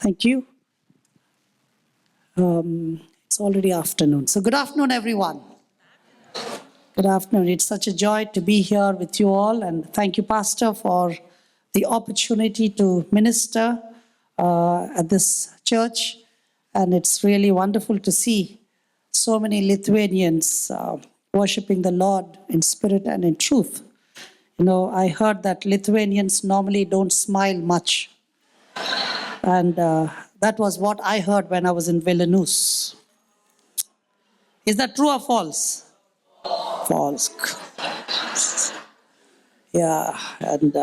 Thank you. It's already afternoon. So good afternoon, everyone. Good afternoon. It's such a joy to be here with you all. And thank you, Pastor, for the opportunity to minister at this church. And it's really wonderful to see so many Lithuanians worshiping the Lord in spirit and in truth. You know, I heard that Lithuanians normally don't smile much. And that was what I heard when I was in Vilnius. Is that true or false? False. Yeah, and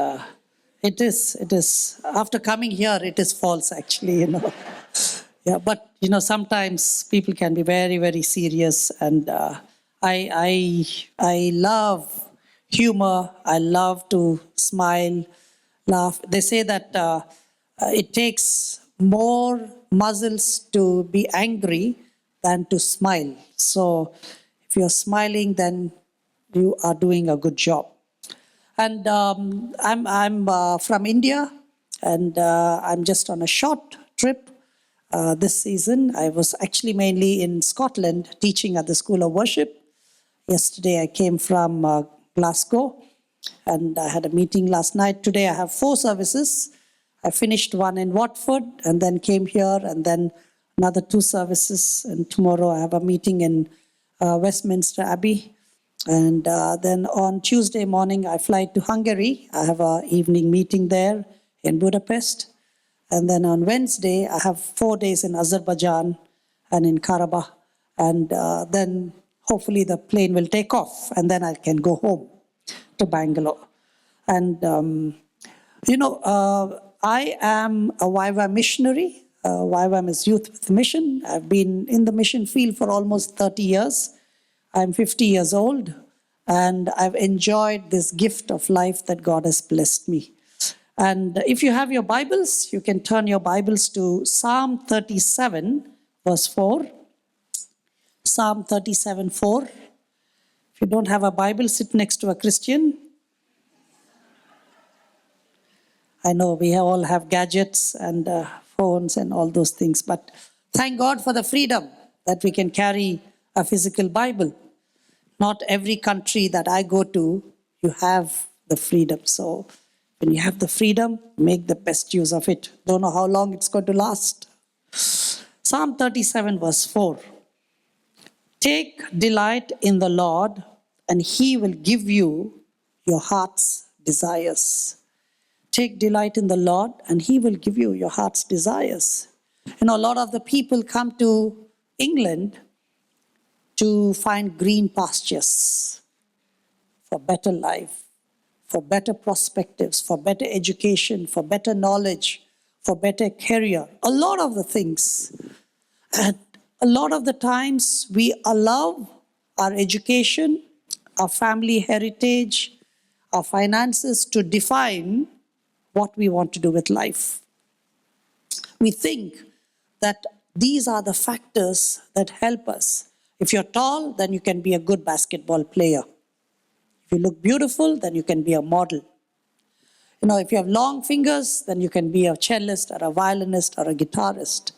it is. After coming here, it is false, actually, Yeah, but, sometimes people can be very, very serious. And I love humor. I love to smile, laugh. They say that it takes more muscles to be angry than to smile. So if you're smiling, then you are doing a good job. And I'm from India, and I'm just on a short trip this season. I was actually mainly in Scotland teaching at the School of Worship. Yesterday I came from Glasgow, and I had a meeting last night. Today I have 4 services. I finished one in Watford and then came here, and then another 2 services. And tomorrow I have a meeting in Westminster Abbey. And then on Tuesday morning, I fly to Hungary. I have an evening meeting there in Budapest. And then on Wednesday, I have 4 days in Azerbaijan and in Karabakh. And then hopefully the plane will take off, and then I can go home to Bangalore. And, I am a YWAM missionary. YWAM is Youth with Mission. I've been in the mission field for almost 30 years. I'm 50 years old, and I've enjoyed this gift of life that God has blessed me. And if you have your Bibles, you can turn your Bibles to Psalm 37, verse 4. Psalm 37, 4. If you don't have a Bible, sit next to a Christian. I know we all have gadgets and phones and all those things, but thank God for the freedom that we can carry a physical Bible. Not every country that I go to, you have the freedom. So when you have the freedom, make the best use of it. Don't know how long it's going to last. Psalm 37, verse 4. Take delight in the Lord, and He will give you your heart's desires. Take delight in the Lord, and He will give you your heart's desires. A lot of the people come to England to find green pastures for better life, for better perspectives, for better education, for better knowledge, for better career. A lot of the things. And a lot of the times we allow our education, our family heritage, our finances to define what we want to do with life. We think that these are the factors that help us. If you're tall, then you can be a good basketball player. If you look beautiful, then you can be a model. If you have long fingers, then you can be a cellist or a violinist or a guitarist.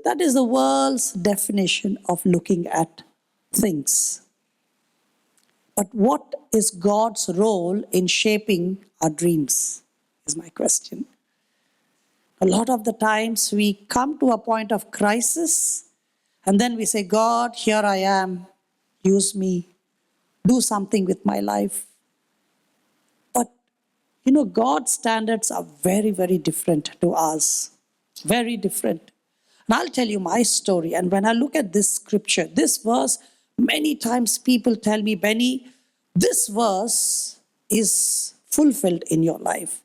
That is the world's definition of looking at things. But what is God's role in shaping our dreams, is my question. A lot of the times we come to a point of crisis, and then we say, God, here I am, use me, do something with my life. But, God's standards are very, very different to ours. Very different. And I'll tell you my story. And when I look at this scripture, this verse, many times people tell me, Benny, this verse is fulfilled in your life.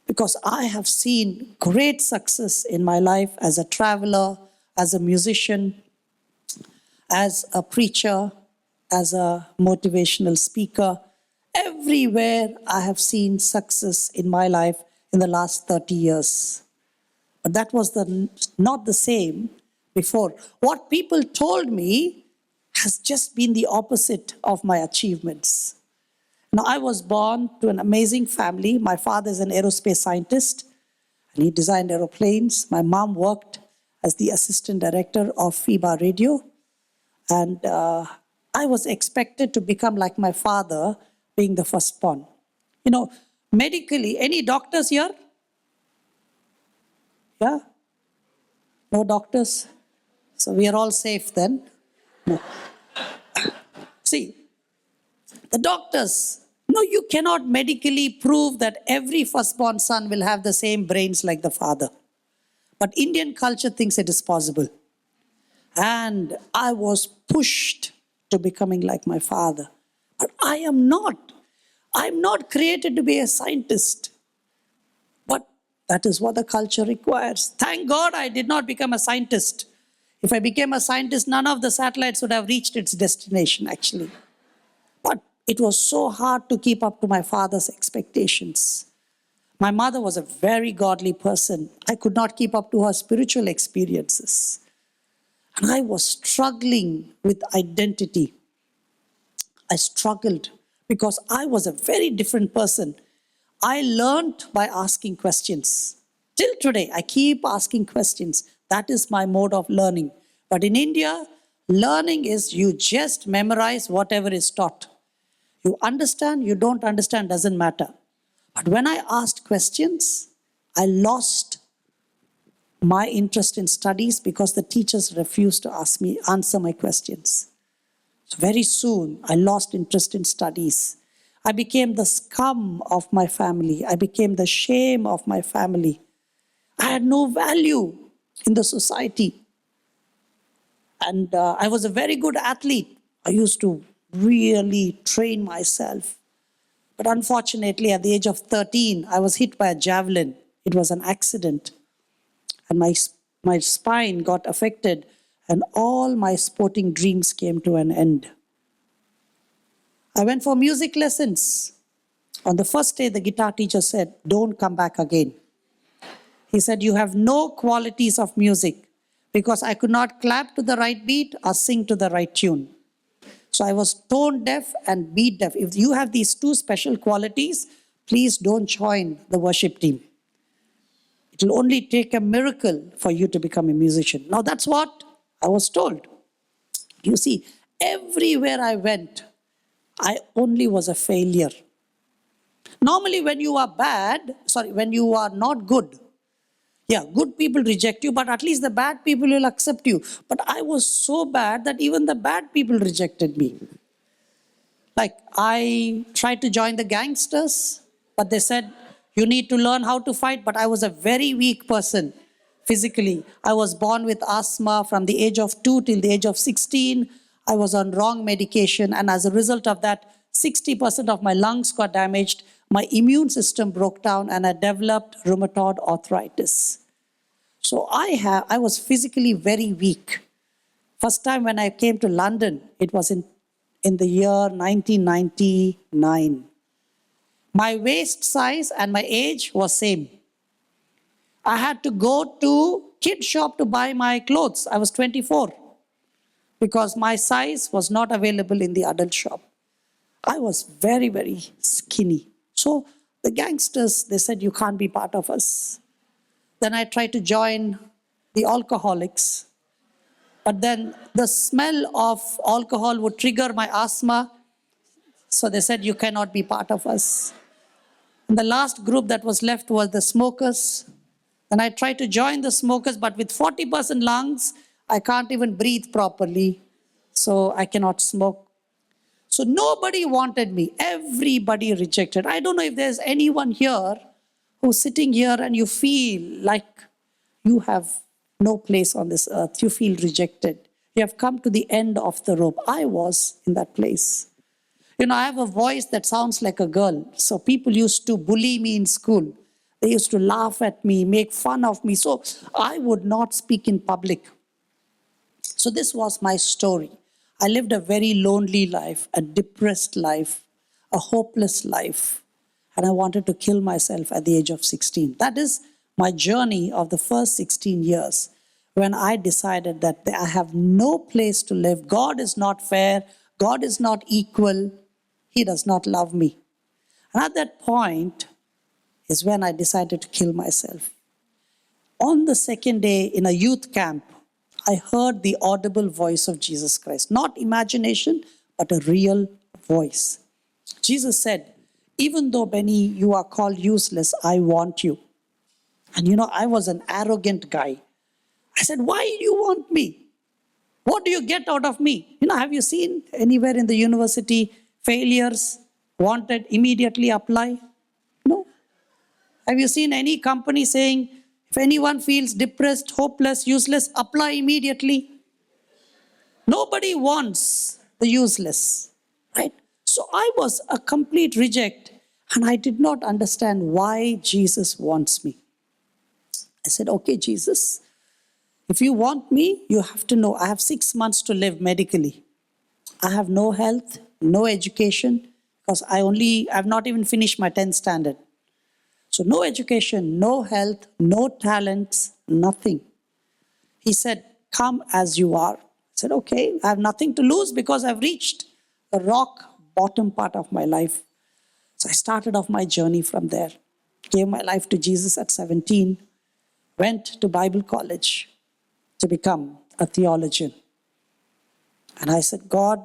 Because I have seen great success in my life as a traveler, as a musician, as a preacher, as a motivational speaker. Everywhere I have seen success in my life in the last 30 years. But that was not the same before. What people told me has just been the opposite of my achievements. I was born to an amazing family. My father is an aerospace scientist. and he designed aeroplanes. My mom worked as the assistant director of FIBA Radio, and I was expected to become like my father, being the firstborn. You know, medically, any doctors here? Yeah? No doctors? So we are all safe then. No. See, the doctors, no, you cannot medically prove that every firstborn son will have the same brains like the father. But Indian culture thinks it is possible. And I was pushed to becoming like my father. But I am not. I'm not created to be a scientist. But that is what the culture requires. Thank God I did not become a scientist. If I became a scientist, none of the satellites would have reached its destination, actually. But it was so hard to keep up to my father's expectations. My mother was a very godly person. I could not keep up to her spiritual experiences. And I was struggling with identity. I struggled because I was a very different person. I learned by asking questions. Till today, I keep asking questions. That is my mode of learning. But in India, learning is you just memorize whatever is taught. You understand, you don't understand, doesn't matter. But when I asked questions, I lost my interest in studies because the teachers refused to answer my questions. So very soon, I lost interest in studies. I became the scum of my family. I became the shame of my family. I had no value in the society. And I was a very good athlete. I used to really train myself. But unfortunately, at the age of 13, I was hit by a javelin. It was an accident. And my spine got affected, and all my sporting dreams came to an end. I went for music lessons. On the first day, the guitar teacher said, "Don't come back again." He said, "You have no qualities of music," because I could not clap to the right beat or sing to the right tune. So I was tone deaf and beat deaf. If you have these two special qualities, please don't join the worship team. It will only take a miracle for you to become a musician. Now that's what I was told. You see, everywhere I went, I only was a failure. Normally when you are when you are not good, yeah, good people reject you, but at least the bad people will accept you. But I was so bad that even the bad people rejected me. Like, I tried to join the gangsters, but they said, you need to learn how to fight. But I was a very weak person physically. I was born with asthma from the age of 2 till the age of 16. I was on wrong medication. And as a result of that, 60% of my lungs got damaged. My immune system broke down and I developed rheumatoid arthritis. So I was physically very weak. First time when I came to London, it was in the year 1999. My waist size and my age was same. I had to go to kid shop to buy my clothes. I was 24 because my size was not available in the adult shop. I was very, very skinny. So the gangsters, they said, you can't be part of us. Then I tried to join the alcoholics. But then the smell of alcohol would trigger my asthma. So they said, you cannot be part of us. And the last group that was left was the smokers. And I tried to join the smokers, but with 40% lungs, I can't even breathe properly. So I cannot smoke. So nobody wanted me. Everybody rejected. I don't know if there's anyone here who's sitting here and you feel like you have no place on this earth. You feel rejected. You have come to the end of the rope. I was in that place. You know, I have a voice that sounds like a girl. So people used to bully me in school. They used to laugh at me, make fun of me. So I would not speak in public. So this was my story. I lived a very lonely life, a depressed life, a hopeless life. And I wanted to kill myself at the age of 16. That is my journey of the first 16 years when I decided that I have no place to live. God is not fair. God is not equal. He does not love me. And at that point is when I decided to kill myself. On the second day in a youth camp, I heard the audible voice of Jesus Christ. Not imagination, but a real voice. Jesus said, even though, Benny, you are called useless, I want you. And I was an arrogant guy. I said, why do you want me? What do you get out of me? Have you seen anywhere in the university failures wanted, immediately apply? No. Have you seen any company saying, if anyone feels depressed, hopeless, useless, apply immediately? Nobody wants the useless, right? So I was a complete reject, and I did not understand why Jesus wants me. I said, okay, Jesus, if you want me, you have to know I have 6 months to live medically. I have no health, no education, because I've not even finished my 10th standard. So no education, no health, no talents, nothing. He said, come as you are. I said, okay, I have nothing to lose because I've reached the rock bottom part of my life. So I started off my journey from there. Gave my life to Jesus at 17. Went to Bible college to become a theologian. And I said, God,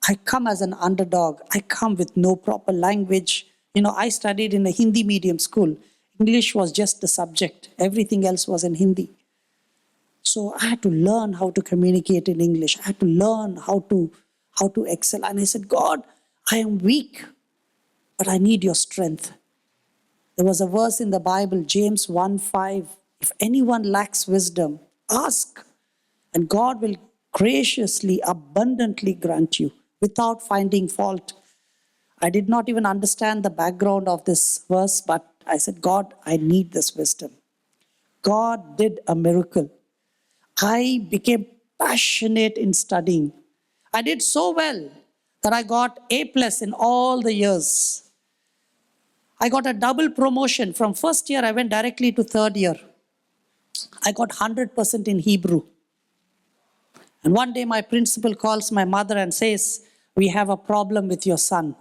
I come as an underdog. I come with no proper language. I studied in a Hindi medium school. English was just the subject. Everything else was in Hindi. So I had to learn how to communicate in English. I had to learn how to excel. And I said, God, I am weak, but I need your strength. There was a verse in the Bible, James 1:5. If anyone lacks wisdom, ask, and God will graciously, abundantly grant you without finding fault. I did not even understand the background of this verse, but I said, God, I need this wisdom. God did a miracle. I became passionate in studying. I did so well that I got A+ in all the years. I got a double promotion. From first year, I went directly to third year. I got 100% in Hebrew. And one day my principal calls my mother and says, we have a problem with your son.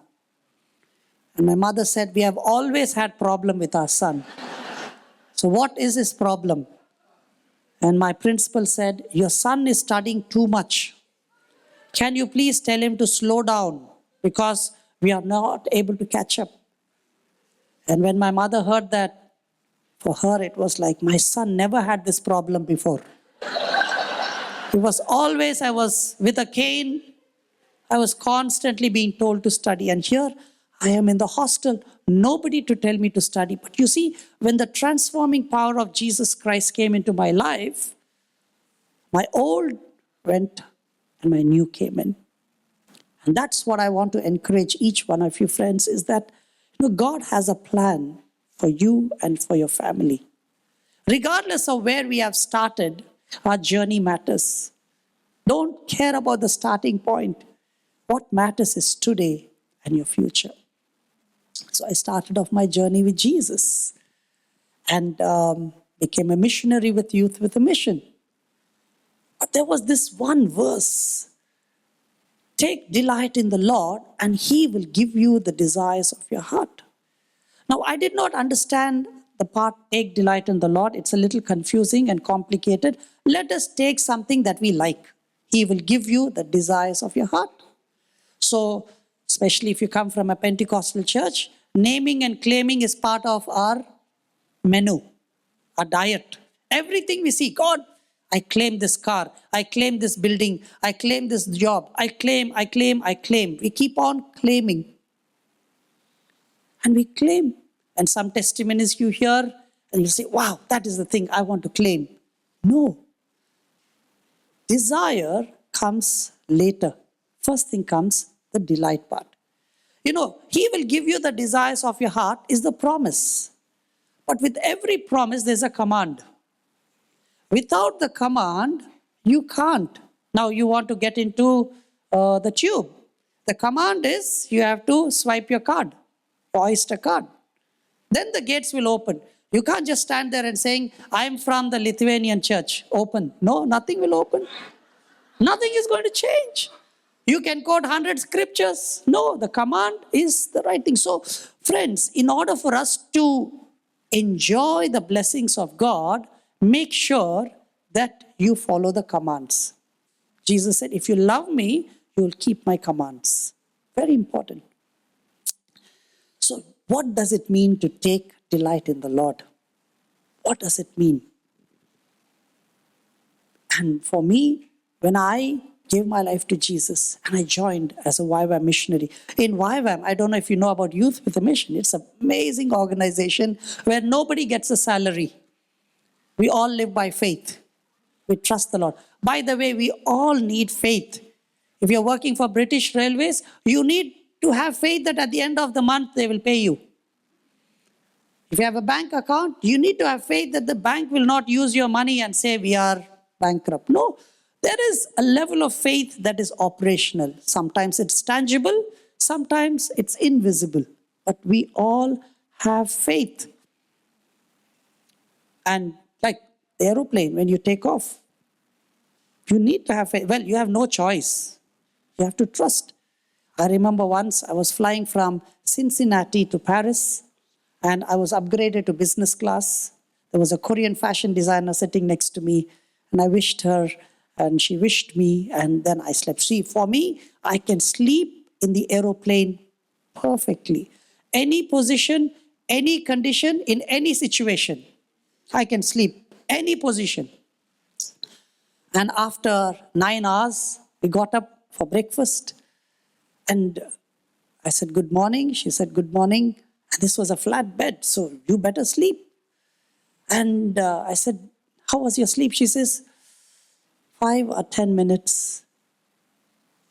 And my mother said, we have always had problem with our son. So what is his problem? And my principal said, your son is studying too much. Can you please tell him to slow down because we are not able to catch up? And when my mother heard that, for her it was like, my son never had this problem before. It was always, I was with a cane. I was constantly being told to study. And here I am in the hostel, nobody to tell me to study. But you see, when the transforming power of Jesus Christ came into my life, my old went and my new came in. And that's what I want to encourage each one of you friends, is that God has a plan for you and for your family. Regardless of where we have started, our journey matters. Don't care about the starting point. What matters is today and your future. So I started off my journey with Jesus and became a missionary with Youth with a Mission. But there was this one verse. Take delight in the Lord and He will give you the desires of your heart. Now, I did not understand the part, take delight in the Lord. It's a little confusing and complicated. Let us take something that we like. He will give you the desires of your heart. So, especially if you come from a Pentecostal church, naming and claiming is part of our menu, our diet. Everything we see, God, I claim this car, I claim this building, I claim this job, I claim. We keep on claiming. And we claim. And some testimonies you hear, and you say, wow, that is the thing I want to claim. No. Desire comes later. First thing comes the delight part. He will give you the desires of your heart is the promise. But with every promise, there's a command. Without the command, you can't. Now you want to get into the tube. The command is you have to swipe your card, Oyster card. Then the gates will open. You can't just stand there and saying, I'm from the Lithuanian church. Open. No, nothing will open. Nothing is going to change. You can quote 100 scriptures. No, the command is the right thing. So, friends, in order for us to enjoy the blessings of God, make sure that you follow the commands. Jesus said, if you love me, you will keep my commands. Very important. So what does it mean to take delight in the Lord? What does it mean? And for me, when I gave my life to Jesus and I joined as a YWAM missionary. In YWAM, I don't know if you know about Youth with a Mission. It's an amazing organization where nobody gets a salary. We all live by faith. We trust the Lord. By the way, we all need faith. If you're working for British Railways, you need to have faith that at the end of the month they will pay you. If you have a bank account, you need to have faith that the bank will not use your money and say we are bankrupt. No, there is a level of faith that is operational. Sometimes it's tangible, sometimes it's invisible. But we all have faith. And like the aeroplane, when you take off, you need to have faith. Well, you have no choice. You have to trust. I remember once I was flying from Cincinnati to Paris, and I was upgraded to business class. There was a Korean fashion designer sitting next to me, and I wished her, and she wished me, and then I slept. See, for me, I can sleep in the aeroplane perfectly. Any position, any condition, in any situation, I can sleep. Any position. And after 9 hours, we got up for breakfast. And I said, good morning. She said, good morning. And this was a flat bed, so you better sleep. And I said, how was your sleep? She says, 5 or 10 minutes.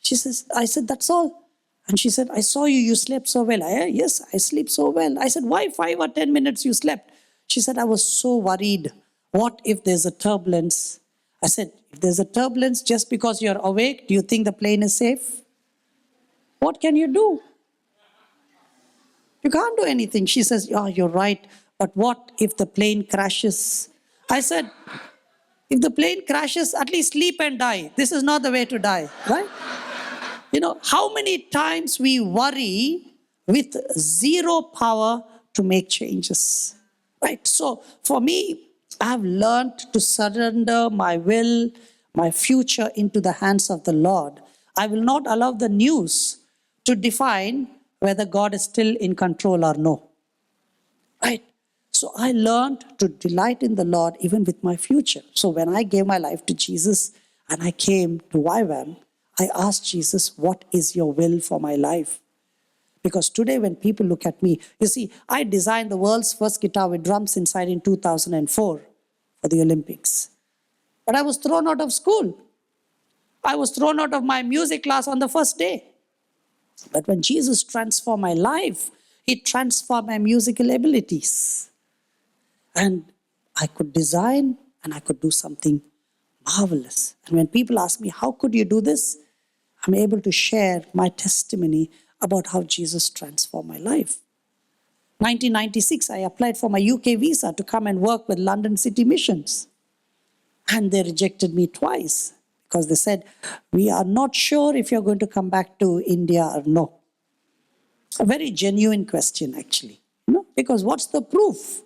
She says, I said, that's all. And she said, I saw you slept so well. Yes, I sleep so well. I said, why 5 or 10 minutes you slept? She said, I was so worried. What if there's a turbulence? I said, if there's a turbulence just because you're awake, do you think the plane is safe? What can you do? You can't do anything. She says, oh, you're right. But what if the plane crashes? I said, if the plane crashes, at least sleep and die. This is not the way to die, right? You know, how many times we worry with zero power to make changes, right? So for me, I have learned to surrender my will, my future into the hands of the Lord. I will not allow the news to define whether God is still in control or no, right? So I learned to delight in the Lord even with my future. So when I gave my life to Jesus and I came to YWAM, I asked Jesus, what is your will for my life? Because today when people look at me, you see, I designed the world's first guitar with drums inside in 2004 for the Olympics. But I was thrown out of school. I was thrown out of my music class on the first day. But when Jesus transformed my life, He transformed my musical abilities. And I could design and I could do something marvelous. And when people ask me, how could you do this? I'm able to share my testimony about how Jesus transformed my life. 1996, I applied for my UK visa to come and work with London City Missions. And they rejected me twice because they said, we are not sure if you're going to come back to India or no. A very genuine question, actually. You know, because what's the proof?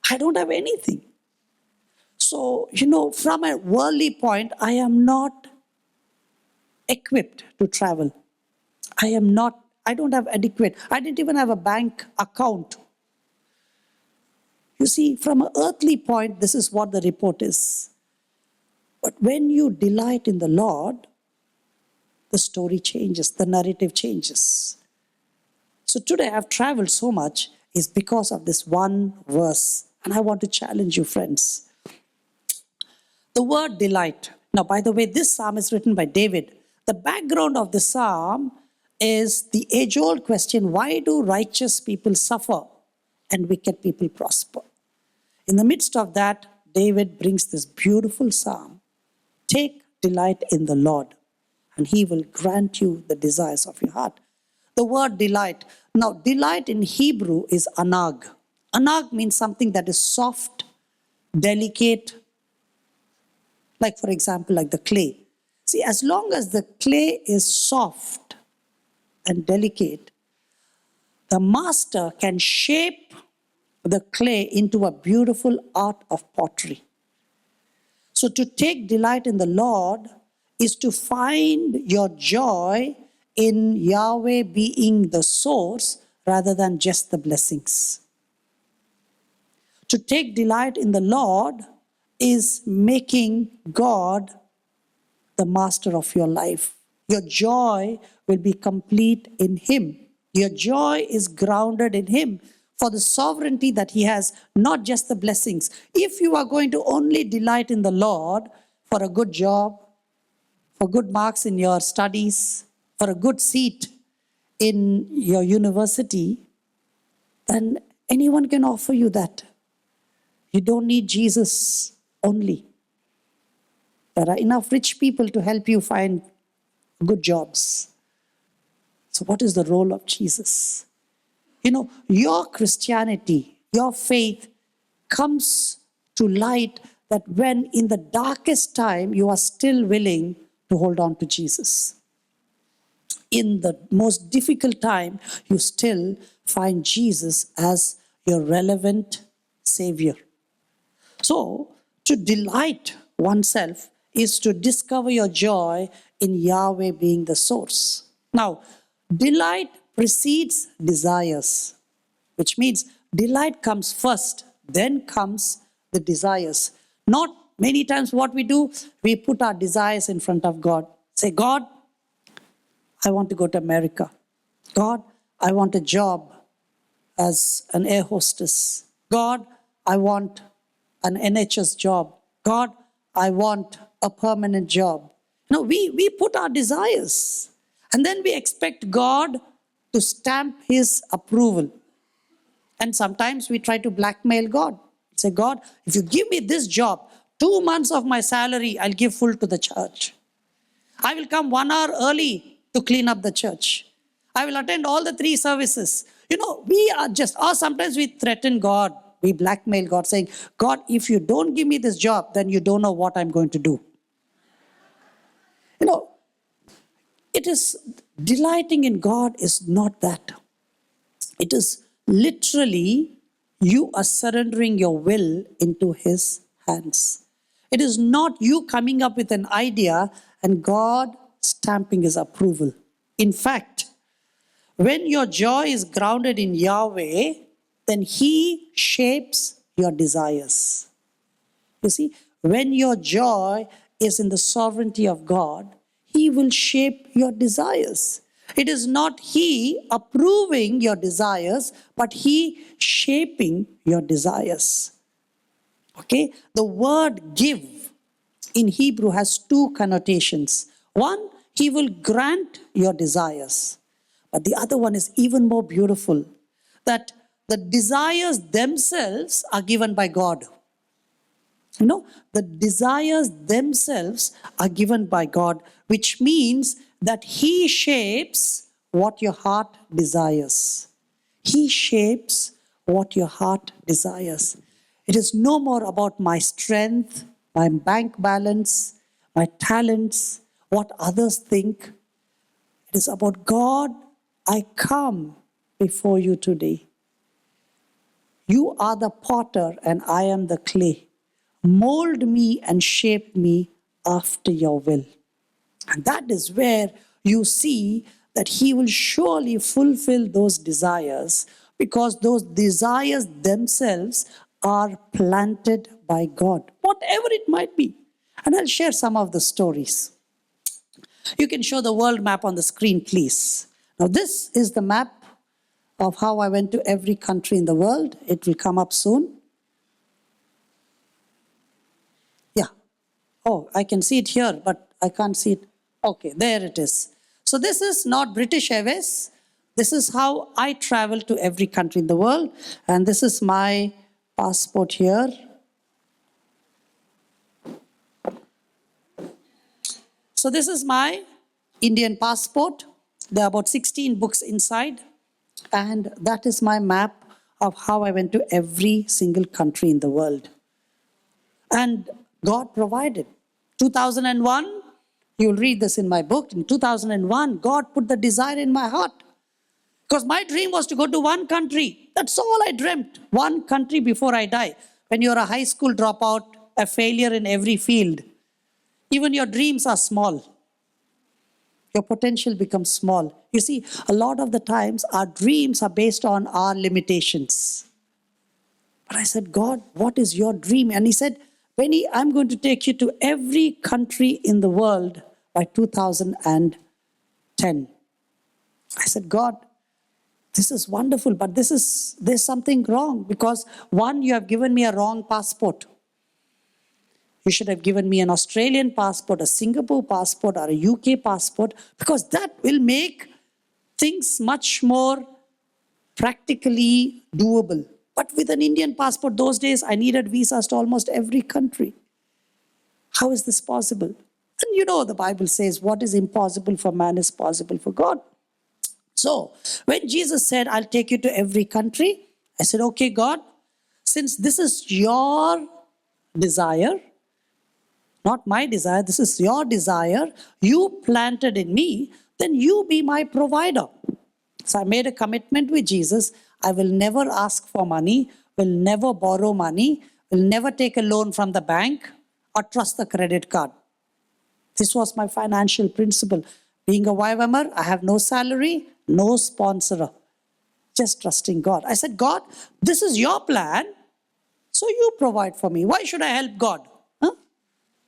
I don't have anything. So, you know, from a worldly point, I am not equipped to travel. I don't have adequate, I didn't even have a bank account. You see, from an earthly point, this is what the report is. But when you delight in the Lord, the story changes, the narrative changes. So today I've traveled so much is because of this one verse. And I want to challenge you, friends. The word delight. Now, by the way, this psalm is written by David. The background of the psalm is the age-old question, why do righteous people suffer and wicked people prosper? In the midst of that, David brings this beautiful psalm. Take delight in the Lord, and He will grant you the desires of your heart. The word delight. Now, delight in Hebrew is anag. Anag means something that is soft, delicate, like, for example, like the clay. See, as long as the clay is soft and delicate, the master can shape the clay into a beautiful art of pottery. So to take delight in the Lord is to find your joy in Yahweh being the source rather than just the blessings. To take delight in the Lord is making God the master of your life. Your joy will be complete in Him. Your joy is grounded in Him for the sovereignty that He has, not just the blessings. If you are going to only delight in the Lord for a good job, for good marks in your studies, for a good seat in your university, then anyone can offer you that. You don't need Jesus only. There are enough rich people to help you find good jobs. So what is the role of Jesus? You know, your Christianity, your faith comes to light that when in the darkest time you are still willing to hold on to Jesus. In the most difficult time, you still find Jesus as your relevant Savior. So, to delight oneself is to discover your joy in Yahweh being the source. Now, delight precedes desires, which means delight comes first, then comes the desires. Not many times what we do, we put our desires in front of God. Say, God, I want to go to America. God, I want a job as an air hostess. God, I want an NHS job. God, I want a permanent job. No, we put our desires and then we expect God to stamp His approval. And sometimes we try to blackmail God. Say, God, if you give me this job, 2 months of my salary, I'll give full to the church. I will come 1 hour early to clean up the church. I will attend all the 3 services. You know, we are just, or sometimes we threaten God. We blackmail God saying, God, if you don't give me this job, then you don't know what I'm going to do. You know, it is delighting in God is not that. It is literally you are surrendering your will into His hands. It is not you coming up with an idea and God stamping His approval. In fact, when your joy is grounded in Yahweh, then He shapes your desires. You see, when your joy is in the sovereignty of God, He will shape your desires. It is not He approving your desires, but He shaping your desires. Okay? The word give in Hebrew has 2 connotations. One, He will grant your desires. But the other one is even more beautiful, that the desires themselves are given by God. You know, the desires themselves are given by God, which means that He shapes what your heart desires. He shapes what your heart desires. It is no more about my strength, my bank balance, my talents, what others think. It is about God, I come before you today. You are the potter and I am the clay. Mold me and shape me after your will. And that is where you see that He will surely fulfill those desires, because those desires themselves are planted by God, whatever it might be. And I'll share some of the stories. You can show the world map on the screen, please. Now, this is the map of how I went to every country in the world. It will come up soon. Yeah. Oh, I can see it here, but I can't see it. Okay, there it is. So this is not British Airways. This is how I travel to every country in the world. And this is my passport here. So this is my Indian passport. There are about 16 books inside. And that is my map of how I went to every single country in the world. And God provided. 2001, you'll read this in my book. In 2001, God put the desire in my heart. Because my dream was to go to one country. That's all I dreamt. One country before I die. When you're a high school dropout a failure in every field. Even your dreams are small. Your potential becomes small. You see, a lot of the times our dreams are based on our limitations. But I said, God, what is your dream? And he said, Benny, I'm going to take you to every country in the world by 2010. I said, God, this is wonderful, but there's something wrong because one, you have given me a wrong passport. You should have given me an Australian passport, a Singapore passport, or a UK passport, because that will make things much more practically doable. But with an Indian passport, those days I needed visas to almost every country. How is this possible? And you know, the Bible says, what is impossible for man is possible for God. So when Jesus said, I'll take you to every country, I said, okay, God, since this is your desire, not my desire, this is your desire, you planted in me, then you be my provider. So I made a commitment with Jesus. I will never ask for money, will never borrow money, will never take a loan from the bank or trust the credit card. This was my financial principle. Being a YWAMer, I have no salary, no sponsor, just trusting God. I said, God, this is your plan, so you provide for me. Why should I help God? Huh?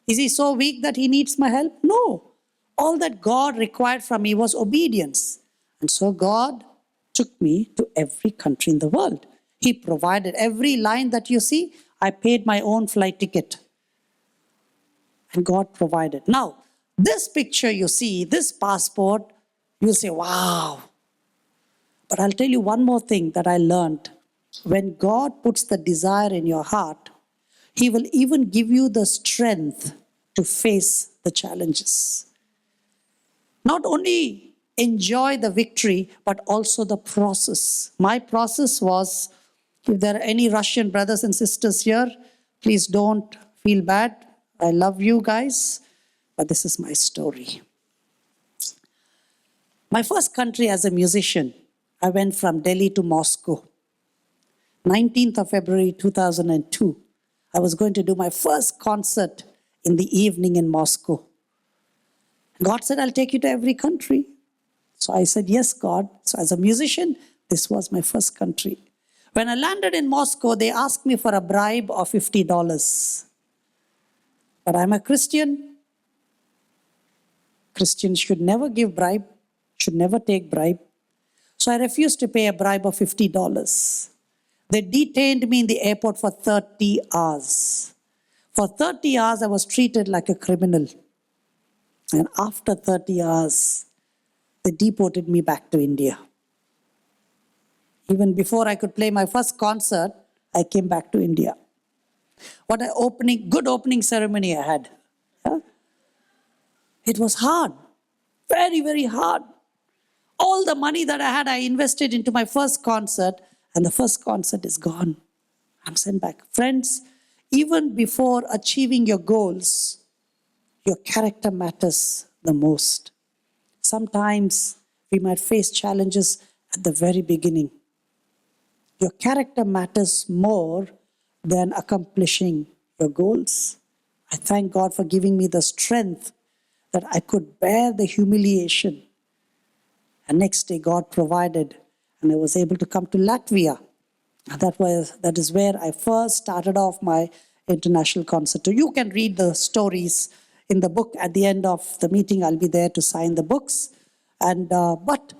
Is he so weak that he needs my help? No. All that God required from me was obedience. And so God took me to every country in the world. He provided every line that you see. I paid my own flight ticket. And God provided. Now, this picture you see, this passport, you'll say, wow. But I'll tell you one more thing that I learned. When God puts the desire in your heart, he will even give you the strength to face the challenges. Not only enjoy the victory, but also the process. My process was, if there are any Russian brothers and sisters here, please don't feel bad. I love you guys, but this is my story. My first country as a musician, I went from Delhi to Moscow. 19th of February 2002. I was going to do my first concert in the evening in Moscow. God said, I'll take you to every country. So I said, yes, God. So as a musician, this was my first country. When I landed in Moscow, they asked me for a bribe of $50. But I'm a Christian. Christians should never give bribe, should never take bribe. So I refused to pay a bribe of $50. They detained me in the airport for 30 hours. For 30 hours, I was treated like a criminal. And after 30 hours, they deported me back to India. Even before I could play my first concert, I came back to India. What an good opening ceremony I had. Yeah? It was hard, very, very hard. All the money that I had, I invested into my first concert, and the first concert is gone. I'm sent back. Friends, even before achieving your goals, your character matters the most. Sometimes we might face challenges at the very beginning. Your character matters more than accomplishing your goals. I thank God for giving me the strength that I could bear the humiliation. And next day, God provided, and I was able to come to Latvia. And that is where I first started off my international concert tour. You can read the stories in the book. At the end of the meeting, I'll be there to sign the books. But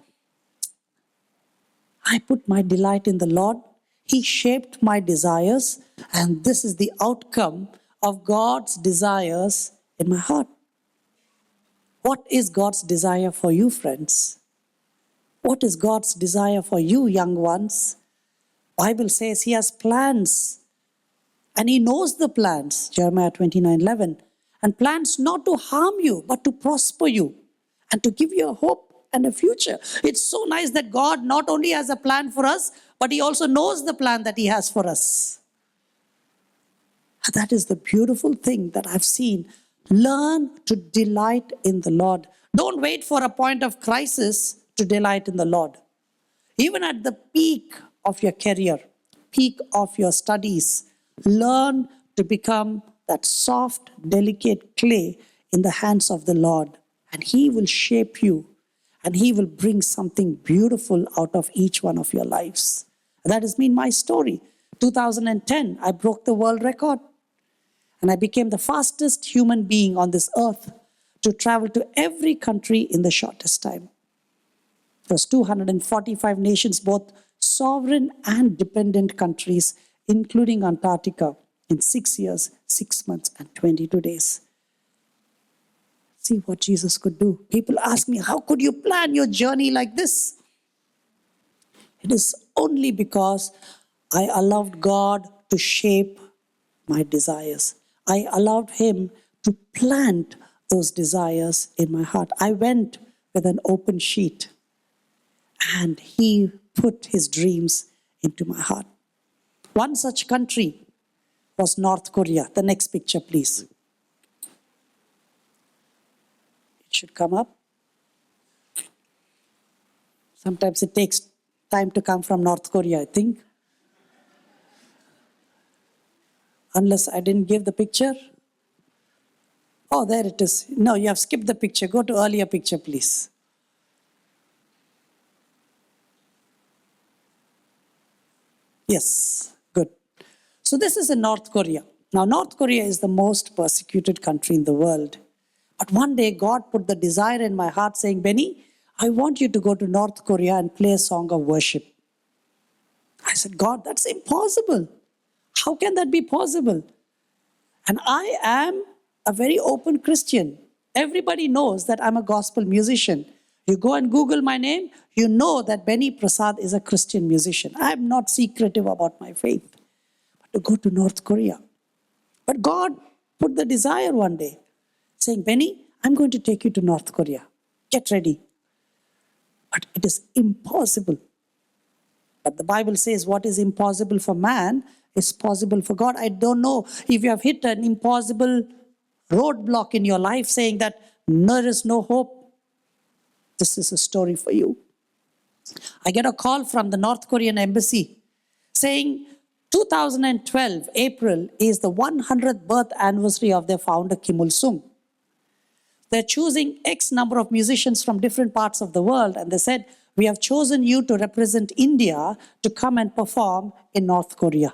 I put my delight in the Lord. He shaped my desires, and this is the outcome of God's desires in my heart. What is God's desire for you, friends? What is God's desire for you, young ones? Bible says he has plans, and he knows the plans, Jeremiah 29:11, and plans not to harm you, but to prosper you and to give you a hope and a future. It's so nice that God not only has a plan for us, but he also knows the plan that he has for us. That is the beautiful thing that I've seen. Learn to delight in the Lord. Don't wait for a point of crisis to delight in the Lord. Even at the peak of your career, peak of your studies, learn to become that soft, delicate clay in the hands of the Lord, and He will shape you, and He will bring something beautiful out of each one of your lives. That has been my story. 2010, I broke the world record, and I became the fastest human being on this earth to travel to every country in the shortest time. There's 245 nations, both sovereign and dependent countries, including Antarctica, in 6 years, 6 months, and 22 days. See what Jesus could do. People ask me, how could you plan your journey like this? It is only because I allowed God to shape my desires. I allowed Him to plant those desires in my heart. I went with an open sheet, and He put His dreams into my heart. One such country was North Korea. The next picture, please. It should come up. Sometimes it takes time to come from North Korea, I think. Unless I didn't give the picture. Oh, there it is. No, you have skipped the picture. Go to earlier picture, please. Yes, good. So this is in North Korea. Now, North Korea is the most persecuted country in the world. But one day, God put the desire in my heart saying, Benny, I want you to go to North Korea and play a song of worship. I said, God, that's impossible. How can that be possible? And I am a very open Christian. Everybody knows that I'm a gospel musician. You go and Google my name, you know that Benny Prasad is a Christian musician. I'm not secretive about my faith. But to go to North Korea. But God put the desire one day, saying, Benny, I'm going to take you to North Korea. Get ready. But it is impossible. But the Bible says what is impossible for man is possible for God. I don't know if you have hit an impossible roadblock in your life saying that there is no hope. This is a story for you. I get a call from the North Korean embassy saying 2012, April, is the 100th birth anniversary of their founder, Kim Il-sung. They're choosing X number of musicians from different parts of the world, and they said, we have chosen you to represent India to come and perform in North Korea.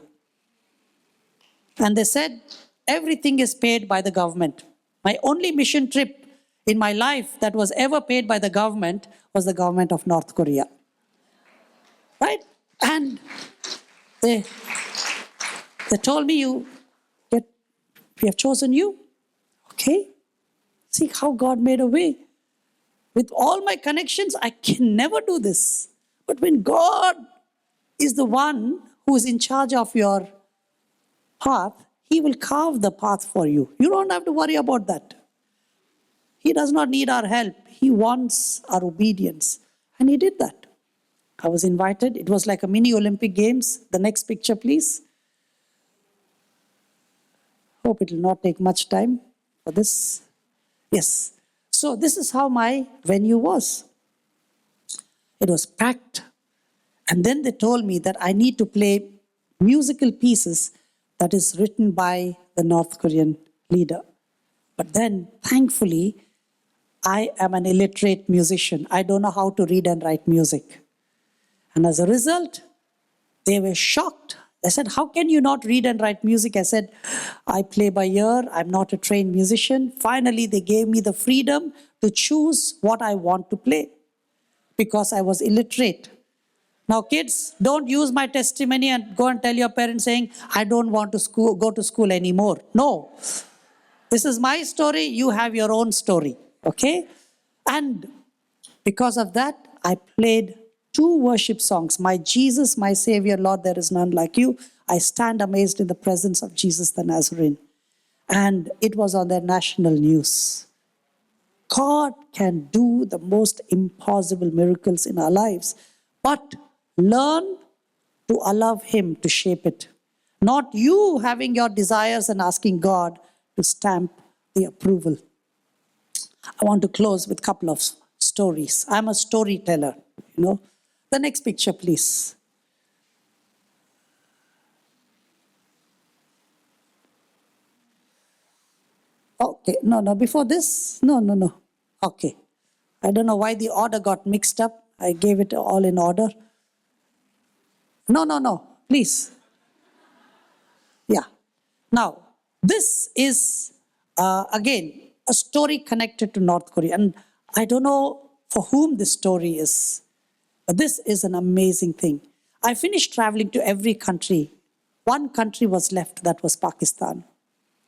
And they said, everything is paid by the government. My only mission trip in my life that was ever paid by the government was the government of North Korea. Right? And they told me, we have chosen you. Okay? See how God made a way. With all my connections, I can never do this. But when God is the one who is in charge of your path, He will carve the path for you. You don't have to worry about that. He does not need our help. He wants our obedience. And He did that. I was invited. It was like a mini Olympic Games. The next picture, please. Hope it will not take much time for this. Yes. So this is how my venue was. It was packed. And then they told me that I need to play musical pieces that is written by the North Korean leader. But then, thankfully, I am an illiterate musician. I don't know how to read and write music. And as a result, they were shocked. They said, how can you not read and write music? I said, I play by ear. I'm not a trained musician. Finally, they gave me the freedom to choose what I want to play because I was illiterate. Now, kids, don't use my testimony and go and tell your parents saying, I don't want to go to school anymore. No. This is my story. You have your own story. Okay? And because of that, I played 2 worship songs. My Jesus, my Savior, Lord, there is none like you. I stand amazed in the presence of Jesus the Nazarene. And it was on their national news. God can do the most impossible miracles in our lives. But learn to allow Him to shape it. Not you having your desires and asking God to stamp the approval. I want to close with a couple of stories. I'm a storyteller, you know. The next picture, please. Okay, no, before this, no. Okay. I don't know why the order got mixed up. I gave it all in order. No, please. Yeah. Now, this is again a story connected to North Korea. And I don't know for whom this story is, but this is an amazing thing. I finished traveling to every country. One country was left, that was Pakistan.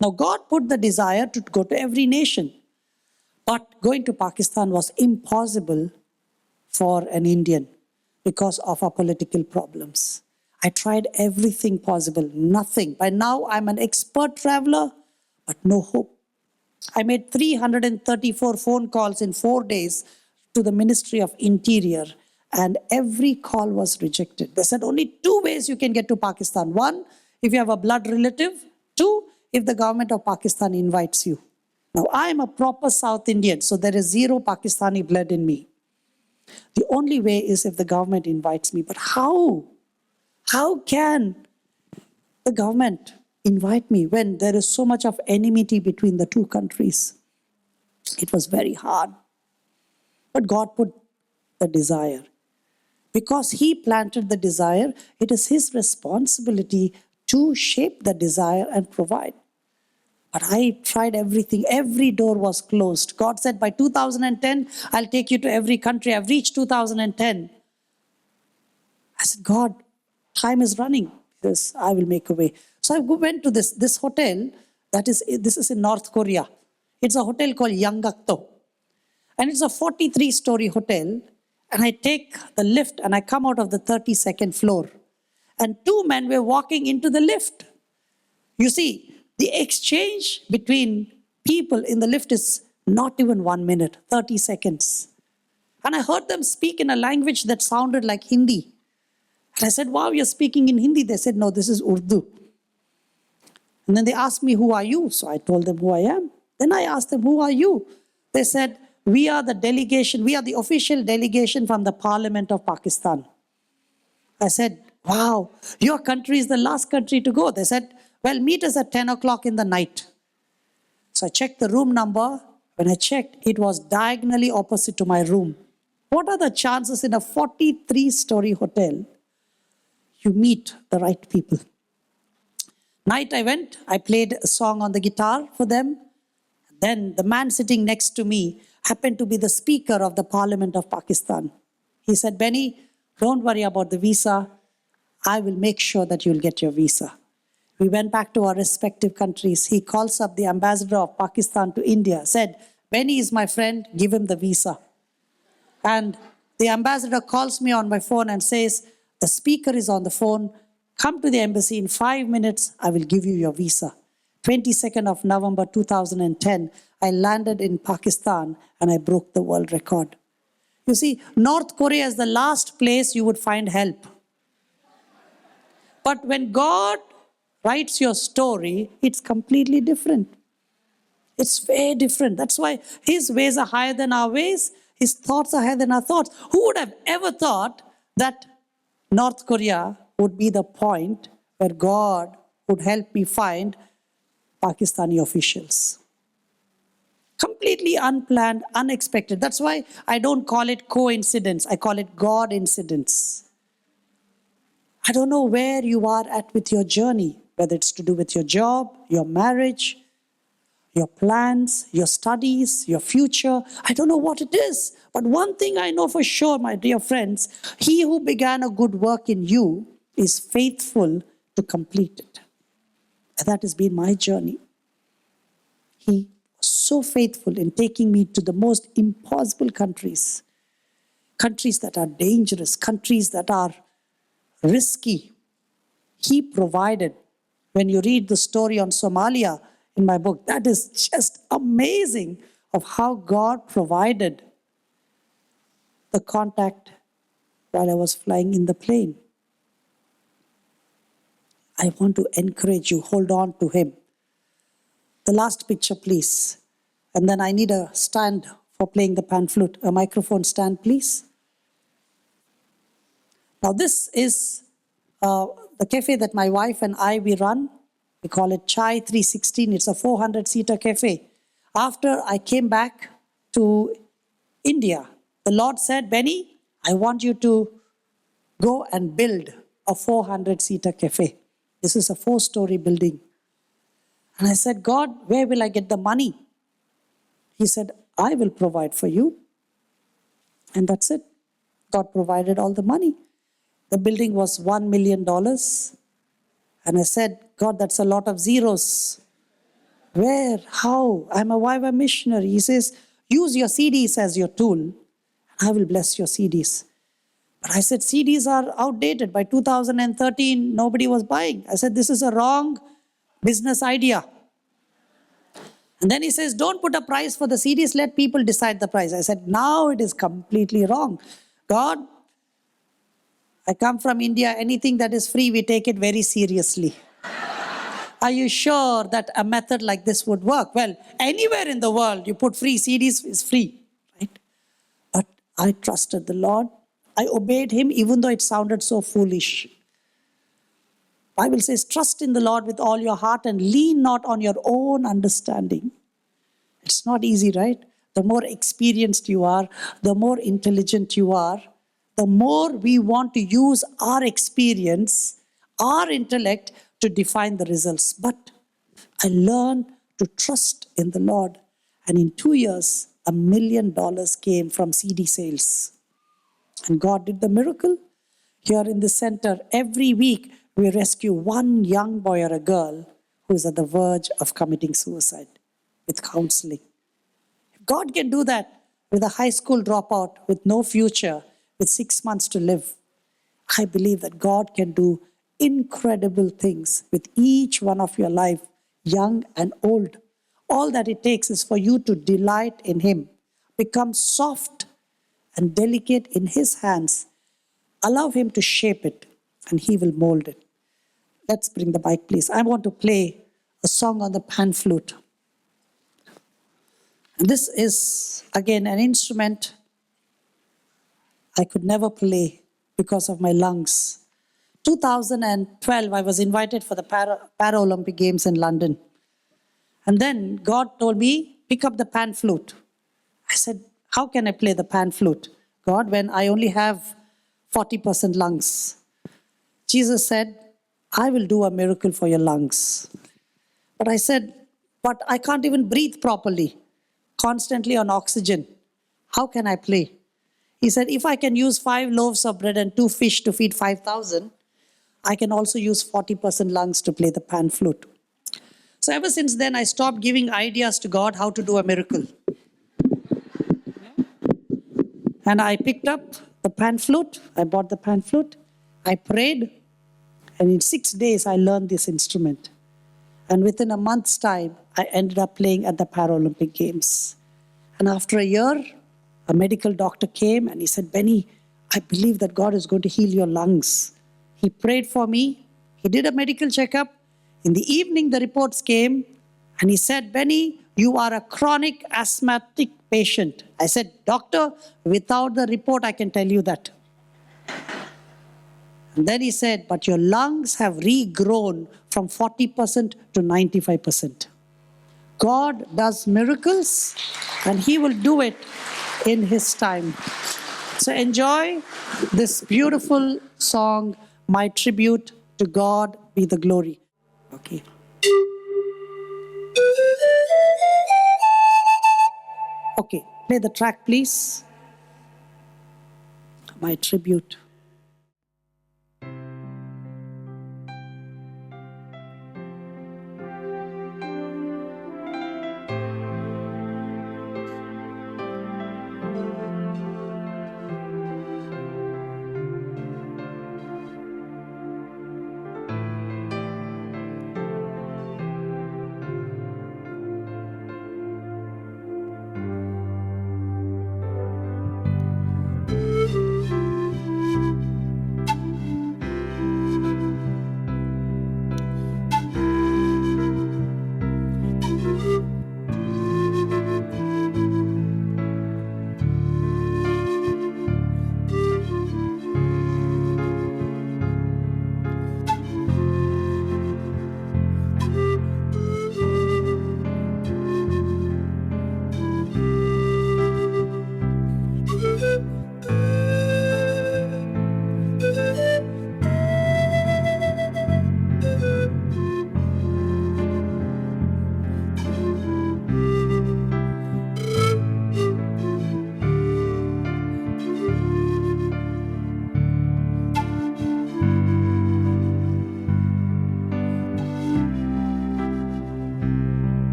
Now, God put the desire to go to every nation, but going to Pakistan was impossible for an Indian because of our political problems. I tried everything possible, nothing. By now, I'm an expert traveler, but no hope. I made 334 phone calls in 4 days to the Ministry of Interior, and every call was rejected. They said only 2 ways you can get to Pakistan. One, if you have a blood relative. Two, if the government of Pakistan invites you. Now, I am a proper South Indian, so there is zero Pakistani blood in me. The only way is if the government invites me. But how? How can the government invite me when there is so much of enmity between the two countries? It was very hard. But God put the desire. Because He planted the desire, it is His responsibility to shape the desire and provide. But I tried everything. Every door was closed. God said, by 2010, I'll take you to every country. I've reached 2010. I said, God, time is running. This, I will make a way. So I went to this hotel. This is in North Korea. It's a hotel called Yanggakdo. And it's a 43-story hotel. And I take the lift and I come out of the 32nd floor. And 2 men were walking into the lift. You see, the exchange between people in the lift is not even 1 minute, 30 seconds. And I heard them speak in a language that sounded like Hindi. And I said, wow, you're speaking in Hindi. They said, no, this is Urdu. And then they asked me, who are you? So I told them who I am. Then I asked them, who are you? They said, we are the delegation, we are the official delegation from the Parliament of Pakistan. I said, wow, your country is the last country to go. They said, well, meet us at 10 o'clock in the night. So I checked the room number. When I checked, it was diagonally opposite to my room. What are the chances in a 43-story hotel you meet the right people? Night I went, I played a song on the guitar for them. Then the man sitting next to me happened to be the Speaker of the Parliament of Pakistan. He said, Benny, don't worry about the visa. I will make sure that you'll get your visa. We went back to our respective countries. He calls up the ambassador of Pakistan to India, said, Benny is my friend, give him the visa. And the ambassador calls me on my phone and says, the speaker is on the phone. Come to the embassy in 5 minutes. I will give you your visa. 22nd of November 2010, I landed in Pakistan and I broke the world record. You see, North Korea is the last place you would find help. But when God writes your story, it's completely different. It's very different. That's why His ways are higher than our ways. His thoughts are higher than our thoughts. Who would have ever thought that North Korea would be the point where God would help me find Pakistani officials? Completely unplanned, unexpected. That's why I don't call it coincidence. I call it God incidents. I don't know where you are at with your journey, whether it's to do with your job, your marriage, your plans, your studies, your future. I don't know what it is. But one thing I know for sure, my dear friends, He who began a good work in you is faithful to complete it. And that has been my journey. He was so faithful in taking me to the most impossible countries. Countries that are dangerous, countries that are risky. He provided. When you read the story on Somalia in my book, that is just amazing of how God provided the contact while I was flying in the plane. I want to encourage you, hold on to Him. The last picture, please. And then I need a stand for playing the pan flute. A microphone stand, please. Now this is the cafe that my wife and we run. We call it Chai 316. It's a 400-seater cafe. After I came back to India, the Lord said, Benny, I want you to go and build a 400-seater cafe. This is a 4-story building. And I said, God, where will I get the money? He said, I will provide for you. And that's it. God provided all the money. The building was $1 million. And I said, God, that's a lot of zeros. Where? How? I'm a Viva missionary. He says, use your CDs as your tool, and I will bless your CDs. But I said, CDs are outdated. By 2013, nobody was buying. I said, this is a wrong business idea. And then he says, don't put a price for the CDs, let people decide the price. I said, now it is completely wrong. God, I come from India, anything that is free, we take it very seriously. Are you sure that a method like this would work? Well, anywhere in the world, you put free CDs, is free, right? But I trusted the Lord. I obeyed him, even though it sounded so foolish. Bible says, trust in the Lord with all your heart and lean not on your own understanding. It's not easy, right? The more experienced you are, the more intelligent you are, the more we want to use our experience, our intellect to define the results. But I learned to trust in the Lord. And in 2 years, $1 million came from CD sales. And God did the miracle. Here in the center, every week, we rescue one young boy or a girl who is at the verge of committing suicide with counseling. If God can do that with a high school dropout, with no future, with 6 months to live, I believe that God can do incredible things with each one of your life, young and old. All that it takes is for you to delight in him, become soft and delicate in his hands. Allow him to shape it, and he will mold it. Let's bring the mic, please. I want to play a song on the pan flute. And this is, again, an instrument I could never play because of my lungs. 2012, I was invited for the Paralympic Games in London. And then God told me, pick up the pan flute. I said, how can I play the pan flute, God, when I only have 40% lungs? Jesus said, I will do a miracle for your lungs. But I said, but I can't even breathe properly, constantly on oxygen. How can I play? He said, if I can use 5 loaves of bread and 2 fish to feed 5,000, I can also use 40% lungs to play the pan flute. So ever since then, I stopped giving ideas to God how to do a miracle. And I picked up the pan flute. I bought the pan flute. I prayed. And in 6 days, I learned this instrument. And within a month's time, I ended up playing at the Paralympic Games. And after a year, a medical doctor came and he said, Benny, I believe that God is going to heal your lungs. He prayed for me. He did a medical checkup. In the evening, the reports came and he said, Benny, you are a chronic asthmatic patient. I said, doctor, without the report, I can tell you that. And then he said, but your lungs have regrown from 40% to 95%. God does miracles and he will do it in his time. So enjoy this beautiful song, My Tribute to God Be the Glory. Okay. Okay, play the track, please. My Tribute.